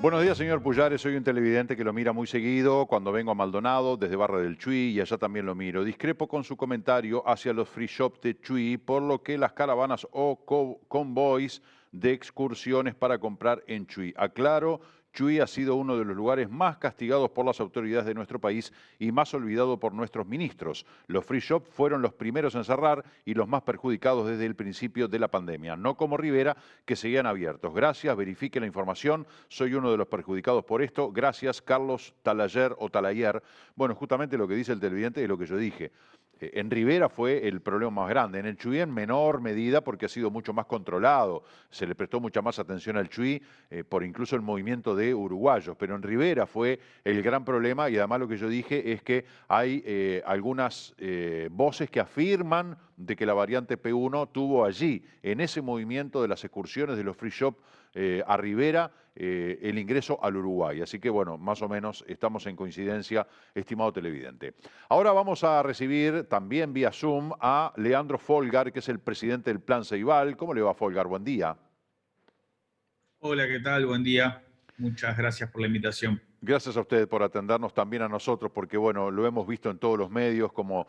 Buenos días, señor Pullares. Soy un televidente que lo mira muy seguido cuando vengo a Maldonado, desde Barra del Chuy, y allá también lo miro. Discrepo con su comentario hacia los free shop de Chuy, por lo que las caravanas o convoys de excursiones para comprar en Chuy. Aclaro, Chuy ha sido uno de los lugares más castigados por las autoridades de nuestro país y más olvidado por nuestros ministros. Los free shop fueron los primeros en cerrar y los más perjudicados desde el principio de la pandemia, no como Rivera, que seguían abiertos. Gracias, verifique la información. Soy uno de los perjudicados por esto. Gracias, Carlos Talayer o Talayer. Bueno, justamente lo que dice el televidente es lo que yo dije. En Rivera fue el problema más grande, en el Chuy en menor medida porque ha sido mucho más controlado, se le prestó mucha más atención al Chuy por incluso el movimiento de uruguayos, pero en Rivera fue el gran problema y además lo que yo dije es que hay algunas voces que afirman de que la variante P1 tuvo allí, en ese movimiento de las excursiones de los free shop a Rivera, el ingreso al Uruguay. Así que bueno, más o menos estamos en coincidencia, estimado televidente. Ahora vamos a recibir también vía Zoom a Leandro Folgar, que es el presidente del Plan Ceibal. ¿Cómo le va, Folgar? Buen día. Hola, ¿qué tal? Buen día. Muchas gracias por la invitación. Gracias a usted por atendernos también a nosotros, porque bueno, lo hemos visto en todos los medios, como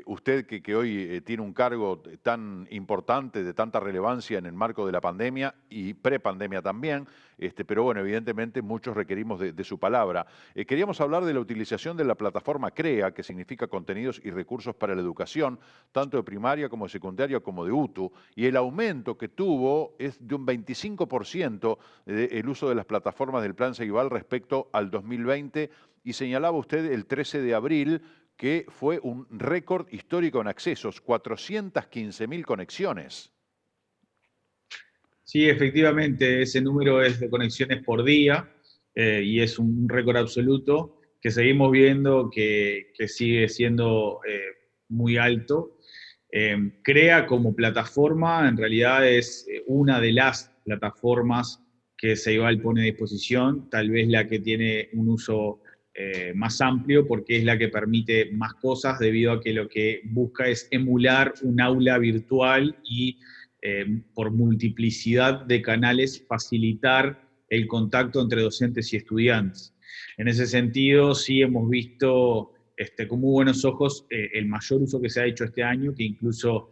usted que hoy tiene un cargo tan importante, de tanta relevancia en el marco de la pandemia y prepandemia también, pero bueno, evidentemente muchos requerimos de su palabra. Queríamos hablar de la utilización de la plataforma CREA, que significa Contenidos y Recursos para la Educación, tanto de primaria como de secundaria como de UTU, y el aumento que tuvo es de un 25% el uso de las plataformas del Plan Ceibal respecto al 2020 y señalaba usted el 13 de abril que fue un récord histórico en accesos, 415.000 conexiones. Sí, efectivamente, ese número es de conexiones por día y es un récord absoluto que seguimos viendo que sigue siendo muy alto. CREA como plataforma en realidad es una de las plataformas que Ceibal pone a disposición, tal vez la que tiene un uso más amplio porque es la que permite más cosas debido a que lo que busca es emular un aula virtual y por multiplicidad de canales facilitar el contacto entre docentes y estudiantes. En ese sentido, sí hemos visto con muy buenos ojos el mayor uso que se ha hecho este año, que incluso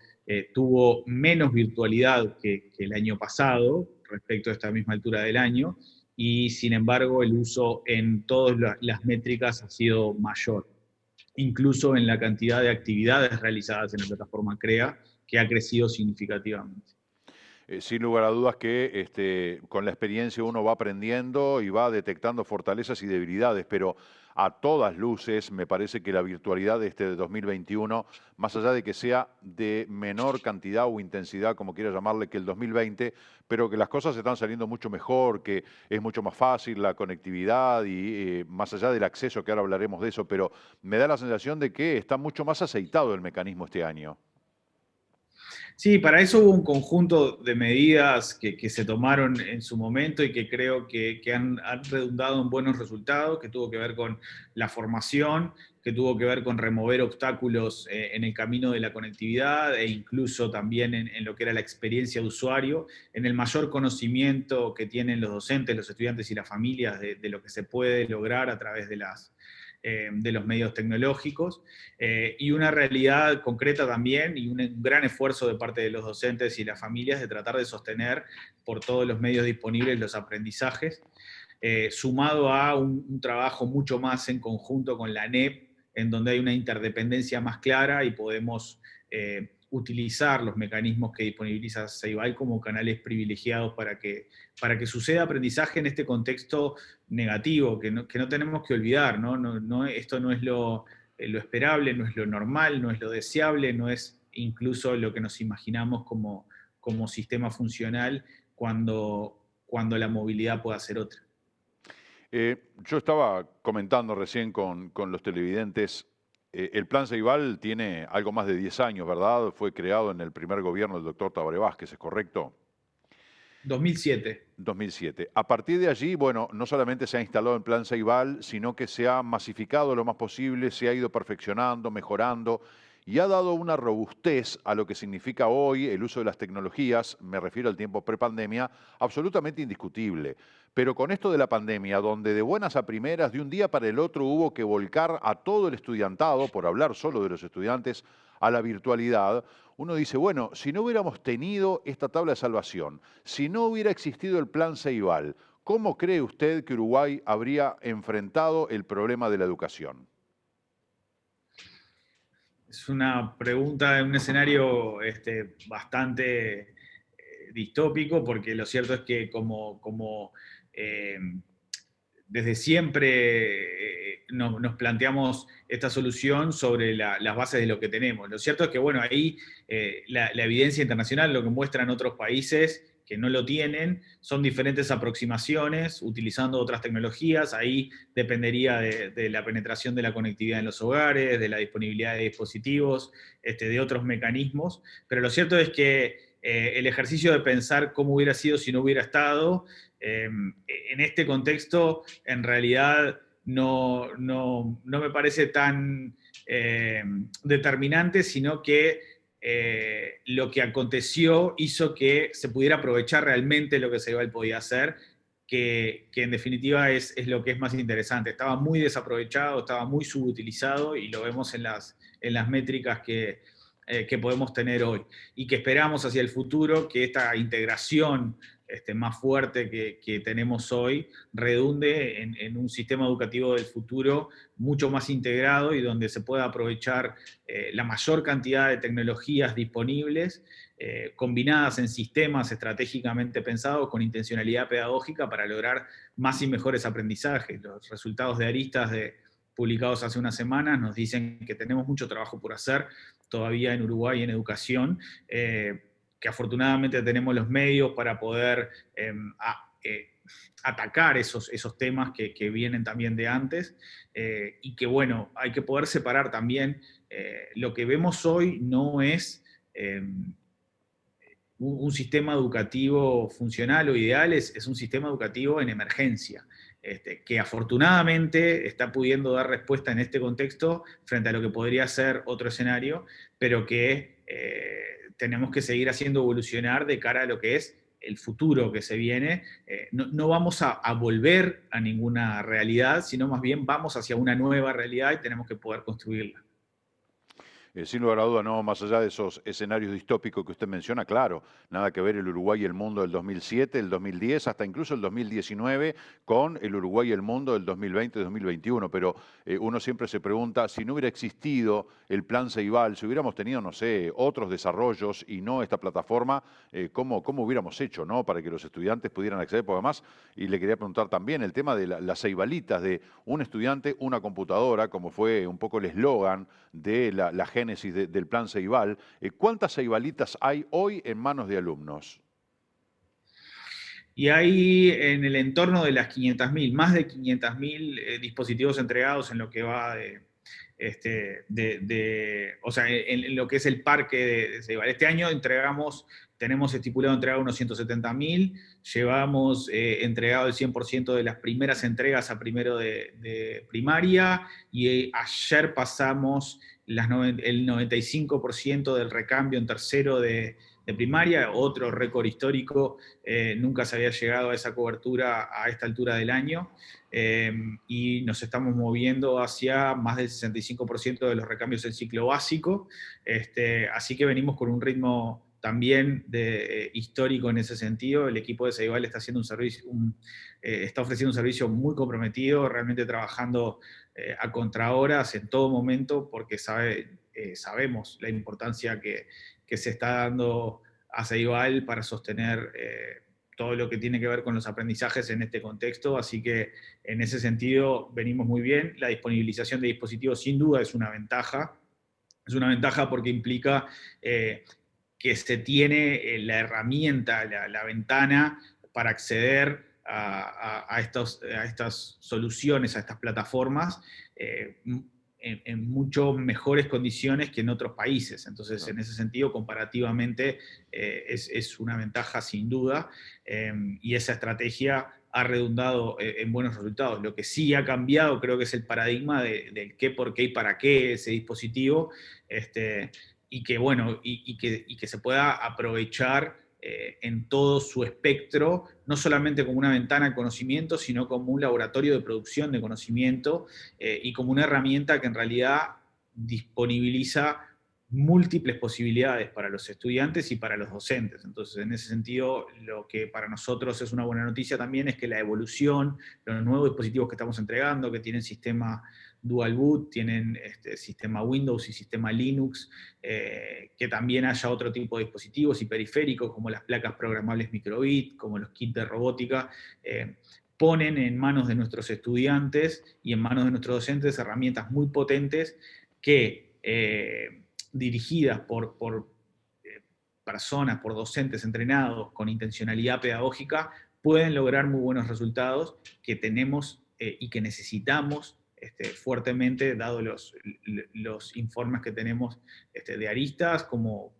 tuvo menos virtualidad que el año pasado respecto a esta misma altura del año, y sin embargo el uso en todas las métricas ha sido mayor, incluso en la cantidad de actividades realizadas en la plataforma CREA, que ha crecido significativamente. Sin lugar a dudas que con la experiencia uno va aprendiendo y va detectando fortalezas y debilidades, pero a todas luces me parece que la virtualidad de 2021, más allá de que sea de menor cantidad o intensidad, como quiera llamarle, que el 2020, pero que las cosas están saliendo mucho mejor, que es mucho más fácil la conectividad y más allá del acceso, que ahora hablaremos de eso, pero me da la sensación de que está mucho más aceitado el mecanismo este año. Sí, para eso hubo un conjunto de medidas que se tomaron en su momento y que creo que han redundado en buenos resultados, que tuvo que ver con la formación, que tuvo que ver con remover obstáculos en el camino de la conectividad e incluso también en lo que era la experiencia de usuario, en el mayor conocimiento que tienen los docentes, los estudiantes y las familias de lo que se puede lograr a través de los medios tecnológicos, y una realidad concreta también y un gran esfuerzo de parte de los docentes y las familias de tratar de sostener por todos los medios disponibles los aprendizajes, sumado a un trabajo mucho más en conjunto con la ANEP, en donde hay una interdependencia más clara y podemos utilizar los mecanismos que disponibiliza Ceibal como canales privilegiados para que suceda aprendizaje en este contexto negativo, que no tenemos que olvidar, ¿no? Esto no es lo esperable, no es lo normal, no es lo deseable, no es incluso lo que nos imaginamos como sistema funcional cuando la movilidad pueda ser otra. Yo estaba comentando recién con los televidentes, el Plan Ceibal tiene algo más de 10 años, ¿verdad? Fue creado en el primer gobierno del doctor Tabaré Vázquez, ¿es correcto? 2007. 2007. A partir de allí, bueno, no solamente se ha instalado el Plan Ceibal, sino que se ha masificado lo más posible, se ha ido perfeccionando, mejorando y ha dado una robustez a lo que significa hoy el uso de las tecnologías, me refiero al tiempo prepandemia, absolutamente indiscutible. pero con esto de la pandemia, donde de buenas a primeras, de un día para el otro, hubo que volcar a todo el estudiantado, por hablar solo de los estudiantes, a la virtualidad, uno dice, bueno, si no hubiéramos tenido esta tabla de salvación, si no hubiera existido el plan Ceibal, ¿cómo cree usted que Uruguay habría enfrentado el problema de la educación? Es una pregunta en un escenario bastante distópico, porque lo cierto es que eh, desde siempre nos planteamos esta solución sobre las bases de lo que tenemos. Lo cierto es que, bueno, ahí la evidencia internacional, lo que muestran otros países que no lo tienen, son diferentes aproximaciones utilizando otras tecnologías. Ahí dependería de la penetración de la conectividad en los hogares, de la disponibilidad de dispositivos, de otros mecanismos. Pero lo cierto es que el ejercicio de pensar cómo hubiera sido si no hubiera estado, en este contexto, en realidad no me parece tan determinante, sino que lo que aconteció hizo que se pudiera aprovechar realmente lo que Ceibal podía hacer, que en definitiva es lo que es más interesante. Estaba muy desaprovechado, estaba muy subutilizado, y lo vemos en las métricas que podemos tener hoy, y que esperamos hacia el futuro que esta integración más fuerte que tenemos hoy redunde en un sistema educativo del futuro mucho más integrado, y donde se pueda aprovechar la mayor cantidad de tecnologías disponibles, combinadas en sistemas estratégicamente pensados con intencionalidad pedagógica para lograr más y mejores aprendizajes. Los resultados de Aristas publicados hace unas semanas nos dicen que tenemos mucho trabajo por hacer todavía en Uruguay en educación, que afortunadamente tenemos los medios para poder atacar esos temas que vienen también de antes, y que, bueno, hay que poder separar también. Lo que vemos hoy no es un sistema educativo funcional o ideal, es un sistema educativo en emergencia, que afortunadamente está pudiendo dar respuesta en este contexto frente a lo que podría ser otro escenario, pero que tenemos que seguir haciendo evolucionar de cara a lo que es el futuro que se viene. No vamos a volver a ninguna realidad, sino más bien vamos hacia una nueva realidad, y tenemos que poder construirla. Sin lugar a duda, no, más allá de esos escenarios distópicos que usted menciona, claro, nada que ver el Uruguay y el mundo del 2007, el 2010, hasta incluso el 2019, con el Uruguay y el mundo del 2020, 2021. Pero uno siempre se pregunta, si no hubiera existido el plan Ceibal, si hubiéramos tenido, no sé, otros desarrollos y no esta plataforma, ¿cómo hubiéramos hecho, ¿no? Para que los estudiantes pudieran acceder? Porque además, y le quería preguntar también, el tema de las Ceibalitas, de un estudiante, una computadora, como fue un poco el eslogan de la génesis del plan Ceibal. ¿Cuántas Ceibalitas hay hoy en manos de alumnos? Y hay en el entorno de las 500.000, más de 500.000 dispositivos entregados en lo que va o sea, en lo que es el parque de Ceibal. Este año tenemos estipulado entregar unos 170.000, llevamos entregado el 100% de las primeras entregas a primero de primaria, y ayer pasamos el 95% del recambio en tercero de primaria, otro récord histórico. Nunca se había llegado a esa cobertura a esta altura del año, y nos estamos moviendo hacia más del 65% de los recambios en ciclo básico. Así que venimos con un ritmo también histórico en ese sentido. El equipo de Ceibal está haciendo está ofreciendo un servicio muy comprometido, realmente trabajando a contrahoras en todo momento, porque sabemos la importancia que se está dando a Ceibal para sostener todo lo que tiene que ver con los aprendizajes en este contexto. Así que en ese sentido venimos muy bien. La disponibilización de dispositivos sin duda es una ventaja. Es una ventaja porque implica que se tiene la herramienta, la ventana para acceder a estas soluciones, a estas plataformas, en mucho mejores condiciones que en otros países. Entonces, en ese sentido, comparativamente, es una ventaja sin duda, y esa estrategia ha redundado en buenos resultados. Lo que sí ha cambiado, creo que es el paradigma del qué, por qué y para qué ese dispositivo, y que, bueno, y que se pueda aprovechar en todo su espectro, no solamente como una ventana de conocimiento, sino como un laboratorio de producción de conocimiento y como una herramienta que en realidad disponibiliza múltiples posibilidades para los estudiantes y para los docentes. Entonces, en ese sentido, lo que para nosotros es una buena noticia también es que la evolución, los nuevos dispositivos que estamos entregando, que tienen sistema Dual Boot, tienen sistema Windows y sistema Linux, que también haya otro tipo de dispositivos y periféricos, como las placas programables microbit, como los kits de robótica, ponen en manos de nuestros estudiantes y en manos de nuestros docentes herramientas muy potentes que dirigidas por personas, por docentes entrenados con intencionalidad pedagógica, pueden lograr muy buenos resultados que tenemos y que necesitamos fuertemente, dado los informes que tenemos de aristas como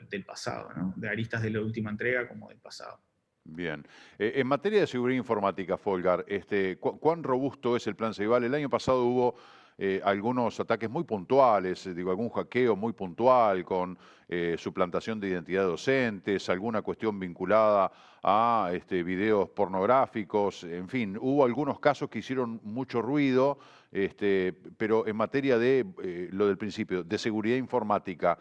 del pasado, ¿no? De aristas de la última entrega como del pasado. Bien. En materia de seguridad informática, Folgar, ¿cuán robusto es el plan Ceibal? El año pasado hubo algunos ataques muy puntuales, digo, algún hackeo muy puntual con suplantación de identidad de docentes, alguna cuestión vinculada a videos pornográficos, en fin, hubo algunos casos que hicieron mucho ruido, pero en materia de lo del principio, de seguridad informática,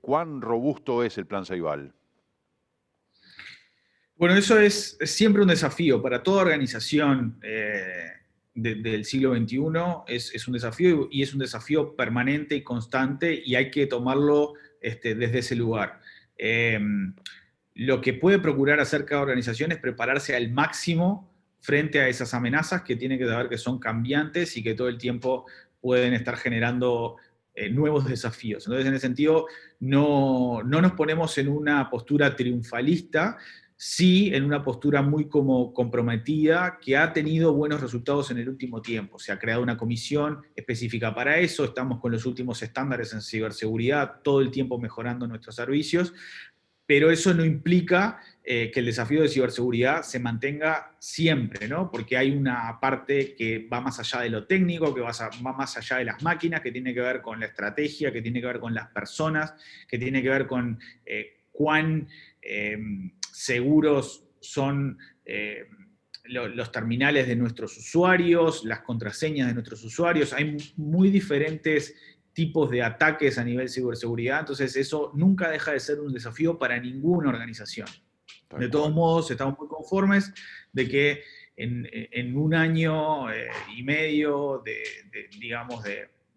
¿cuán robusto es el plan Ceibal? Bueno, eso es siempre un desafío para toda organización del siglo XXI, es un desafío y es un desafío permanente y constante y hay que tomarlo desde ese lugar. Lo que puede procurar hacer cada organización es prepararse al máximo frente a esas amenazas que tienen que saber que son cambiantes y que todo el tiempo pueden estar generando nuevos desafíos. Entonces, en ese sentido, no nos ponemos en una postura triunfalista, sí en una postura muy como comprometida, que ha tenido buenos resultados en el último tiempo. Se ha creado una comisión específica para eso, estamos con los últimos estándares en ciberseguridad, todo el tiempo mejorando nuestros servicios, pero eso no implica que el desafío de ciberseguridad se mantenga siempre, ¿no? Porque hay una parte que va más allá de lo técnico, que va más allá de las máquinas, que tiene que ver con la estrategia, que tiene que ver con las personas, que tiene que ver con cuán seguros son los terminales de nuestros usuarios, las contraseñas de nuestros usuarios. Hay muy diferentes tipos de ataques a nivel ciberseguridad, entonces eso nunca deja de ser un desafío para ninguna organización. Tal De todos cual. modos, estamos muy conformes de que en un año y medio digamos,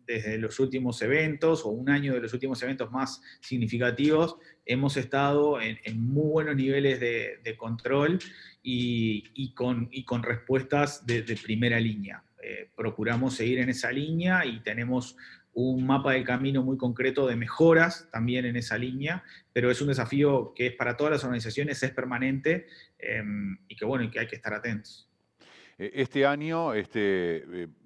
desde los últimos eventos, o un año de los últimos eventos más significativos, hemos estado en muy buenos niveles de control y con respuestas de primera línea. Procuramos seguir en esa línea y tenemos un mapa del camino muy concreto de mejoras también en esa línea, pero es un desafío que es para todas las organizaciones, es permanente y que bueno, y que hay que estar atentos. Este año,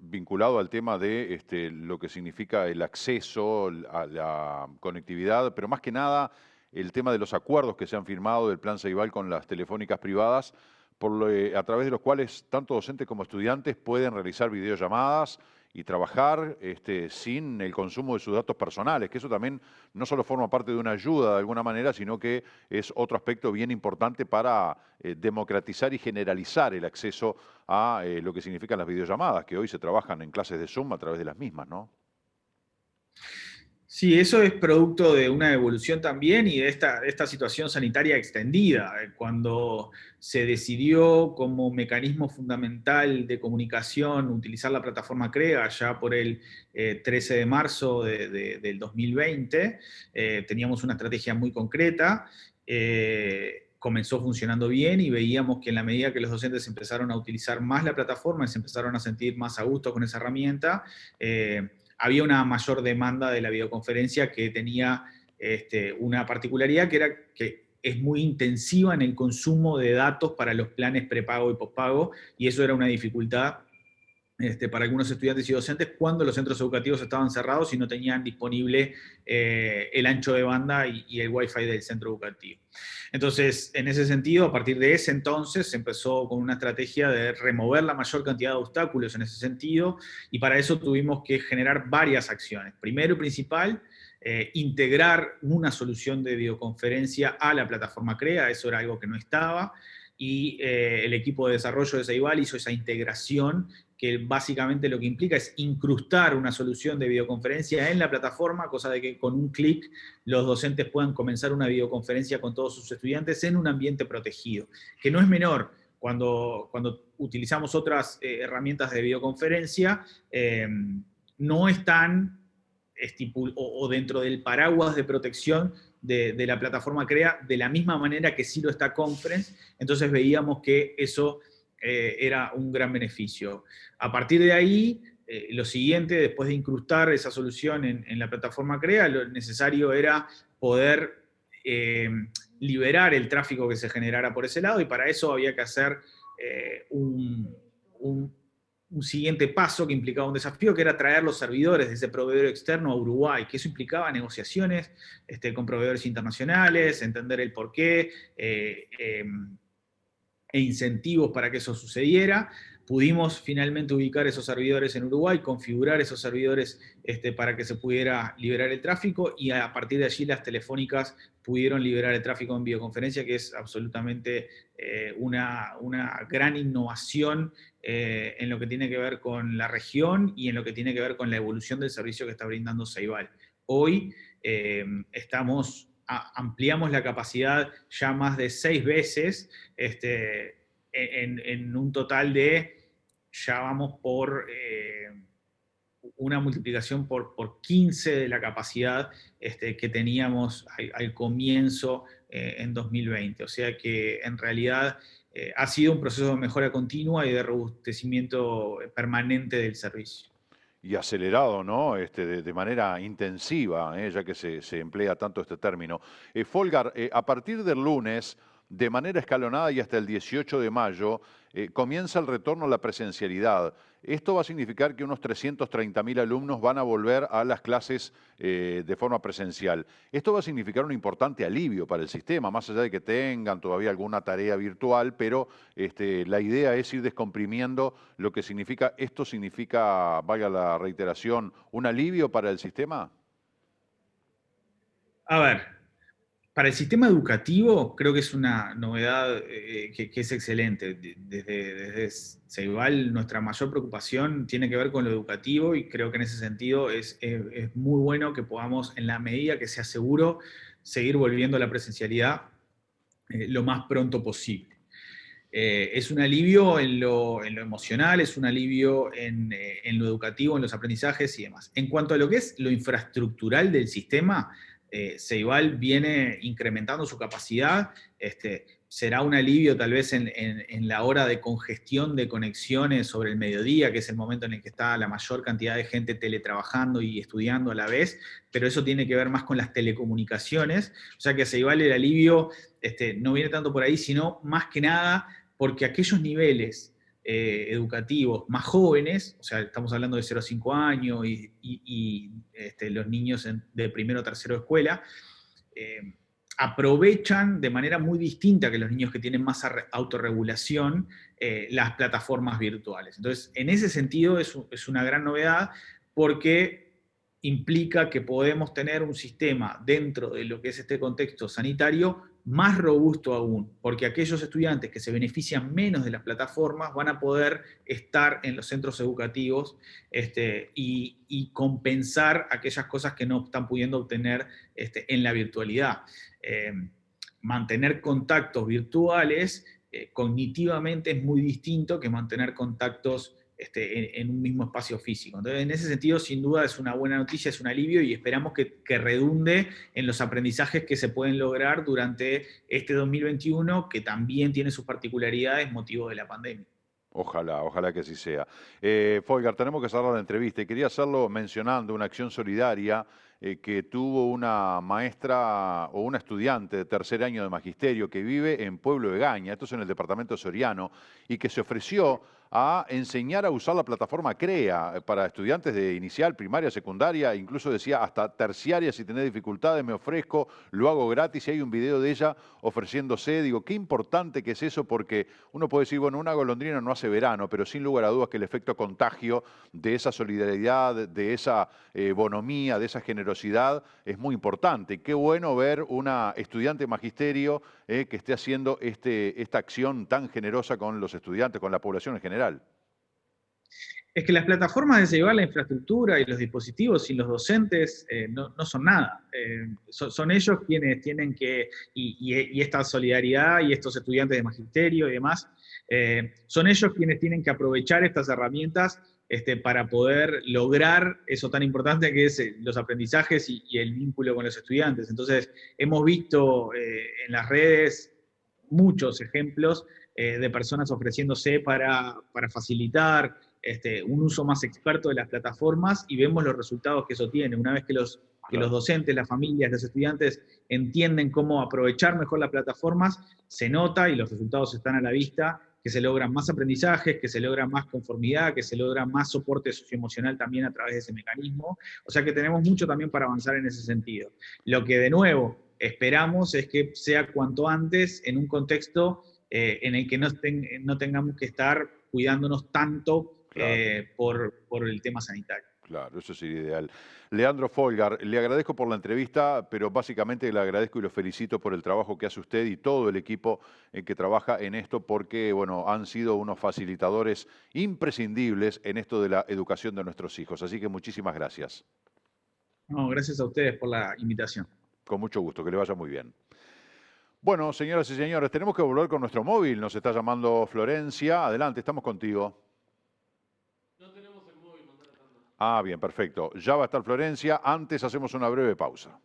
vinculado al tema de lo que significa el acceso a la conectividad, pero más que nada el tema de los acuerdos que se han firmado del Plan Ceibal con las telefónicas privadas, a través de los cuales tanto docentes como estudiantes pueden realizar videollamadas y trabajar sin el consumo de sus datos personales, que eso también no solo forma parte de una ayuda de alguna manera, sino que es otro aspecto bien importante para democratizar y generalizar el acceso a lo que significan las videollamadas, que hoy se trabajan en clases de Zoom a través de las mismas, ¿no? Sí, eso es producto de una evolución también y de esta situación sanitaria extendida. Cuando se decidió como mecanismo fundamental de comunicación utilizar la plataforma CREA ya por el 13 de marzo del 2020, teníamos una estrategia muy concreta. Comenzó funcionando bien y veíamos que en la medida que los docentes empezaron a utilizar más la plataforma y se empezaron a sentir más a gusto con esa herramienta, había una mayor demanda de la videoconferencia que tenía una particularidad que era que es muy intensiva en el consumo de datos para los planes prepago y pospago, y eso era una dificultad para algunos estudiantes y docentes cuando los centros educativos estaban cerrados y no tenían disponible el ancho de banda y el wifi del centro educativo. Entonces, en ese sentido, a partir de ese entonces, se empezó con una estrategia de remover la mayor cantidad de obstáculos en ese sentido, y para eso tuvimos que generar varias acciones. Primero y principal, integrar una solución de videoconferencia a la plataforma CREA, eso era algo que no estaba, y el equipo de desarrollo de Ceibal hizo esa integración que básicamente lo que implica es incrustar una solución de videoconferencia en la plataforma, cosa de que con un clic los docentes puedan comenzar una videoconferencia con todos sus estudiantes en un ambiente protegido, que no es menor. Cuando utilizamos otras herramientas de videoconferencia, no están o dentro del paraguas de protección de la plataforma CREA, de la misma manera que sí lo está Conference. Entonces veíamos que eso era un gran beneficio. A partir de ahí, lo siguiente, después de incrustar esa solución en la plataforma CREA, lo necesario era poder liberar el tráfico que se generara por ese lado, y para eso había que hacer un siguiente paso que implicaba un desafío, que era traer los servidores de ese proveedor externo a Uruguay, que eso implicaba negociaciones con proveedores internacionales, entender el porqué, e incentivos para que eso sucediera. Pudimos finalmente ubicar esos servidores en Uruguay, configurar esos servidores para que se pudiera liberar el tráfico, y a partir de allí las telefónicas pudieron liberar el tráfico en videoconferencia, que es absolutamente una gran innovación en lo que tiene que ver con la región y en lo que tiene que ver con la evolución del servicio que está brindando Ceibal. Hoy ampliamos la capacidad ya más de 6 veces, en un total de, ya vamos por una multiplicación por 15 de la capacidad que teníamos al comienzo en 2020. O sea que en realidad ha sido un proceso de mejora continua y de robustecimiento permanente del servicio. Y acelerado, ¿no? De manera intensiva, ya que se emplea tanto este término. Folgar, a partir del lunes, de manera escalonada y hasta el 18 de mayo, comienza el retorno a la presencialidad. Esto va a significar que unos 330.000 alumnos van a volver a las clases de forma presencial. Esto va a significar un importante alivio para el sistema, más allá de que tengan todavía alguna tarea virtual, pero la idea es ir descomprimiendo lo que significa. ¿Esto significa, valga la reiteración, un alivio para el sistema? A ver, para el sistema educativo creo que es una novedad que es excelente. Desde Ceibal nuestra mayor preocupación tiene que ver con lo educativo, y creo que en ese sentido es muy bueno que podamos, en la medida que sea seguro, seguir volviendo a la presencialidad lo más pronto posible. Es un alivio en lo emocional, es un alivio en lo educativo, en los aprendizajes y demás. En cuanto a lo que es lo infraestructural del sistema, Ceibal viene incrementando su capacidad. Será un alivio tal vez en la hora de congestión de conexiones sobre el mediodía, que es el momento en el que está la mayor cantidad de gente teletrabajando y estudiando a la vez, pero eso tiene que ver más con las telecomunicaciones. O sea que a Ceibal el alivio no viene tanto por ahí, sino más que nada porque aquellos niveles educativos más jóvenes, o sea, estamos hablando de 0 a 5 años y los niños de primero a tercero de escuela, aprovechan de manera muy distinta que los niños que tienen más autorregulación las plataformas virtuales. Entonces, en ese sentido es una gran novedad, porque implica que podemos tener un sistema dentro de lo que es este contexto sanitario más robusto aún, porque aquellos estudiantes que se benefician menos de las plataformas van a poder estar en los centros educativos y compensar aquellas cosas que no están pudiendo obtener en la virtualidad. Mantener contactos virtuales cognitivamente es muy distinto que mantener contactos en un mismo espacio físico. Entonces, en ese sentido, sin duda, es una buena noticia, es un alivio, y esperamos que redunde en los aprendizajes que se pueden lograr durante este 2021, que también tiene sus particularidades motivo de la pandemia. Ojalá, ojalá que así sea. Folgar, tenemos que cerrar la entrevista y quería hacerlo mencionando una acción solidaria que tuvo una maestra o una estudiante de tercer año de magisterio que vive en Pueblo de Gaña, esto es en el departamento Soriano, y que se ofreció a enseñar a usar la plataforma CREA para estudiantes de inicial, primaria, secundaria, incluso decía hasta terciaria. Si tenés dificultades me ofrezco, lo hago gratis, y hay un video de ella ofreciéndose. Digo, qué importante que es eso, porque uno puede decir, bueno, una golondrina no hace verano, pero sin lugar a dudas que el efecto contagio de esa solidaridad, de esa bonomía, de esa generosidad, generosidad es muy importante. Qué bueno ver una estudiante de magisterio que esté haciendo esta acción tan generosa con los estudiantes, con la población en general. Es que las plataformas de llevar la infraestructura y los dispositivos y los docentes no son nada. Son ellos quienes tienen que, y esta solidaridad y estos estudiantes de magisterio y demás, son ellos quienes tienen que aprovechar estas herramientas para poder lograr eso tan importante que es los aprendizajes y el vínculo con los estudiantes. Entonces, hemos visto en las redes muchos ejemplos de personas ofreciéndose para facilitar un uso más experto de las plataformas y vemos los resultados que eso tiene. Una vez que los docentes, las familias, los estudiantes entienden cómo aprovechar mejor las plataformas, se nota y los resultados están a la vista, que se logran más aprendizajes, que se logra más conformidad, que se logra más soporte socioemocional también a través de ese mecanismo. O sea que tenemos mucho también para avanzar en ese sentido. Lo que de nuevo esperamos es que sea cuanto antes en un contexto en el que no tengamos que estar cuidándonos tanto Claro. por el tema sanitario. Claro, eso sería ideal. Leandro Folgar, le agradezco por la entrevista, pero básicamente le agradezco y lo felicito por el trabajo que hace usted y todo el equipo que trabaja en esto, porque bueno, han sido unos facilitadores imprescindibles en esto de la educación de nuestros hijos. Así que muchísimas gracias. No, gracias a ustedes por la invitación. Con mucho gusto, que le vaya muy bien. Bueno, señoras y señores, tenemos que volver con nuestro móvil. Nos está llamando Florencia. Adelante, estamos contigo. Ah, bien, perfecto. Ya va a estar Florencia. Antes hacemos una breve pausa.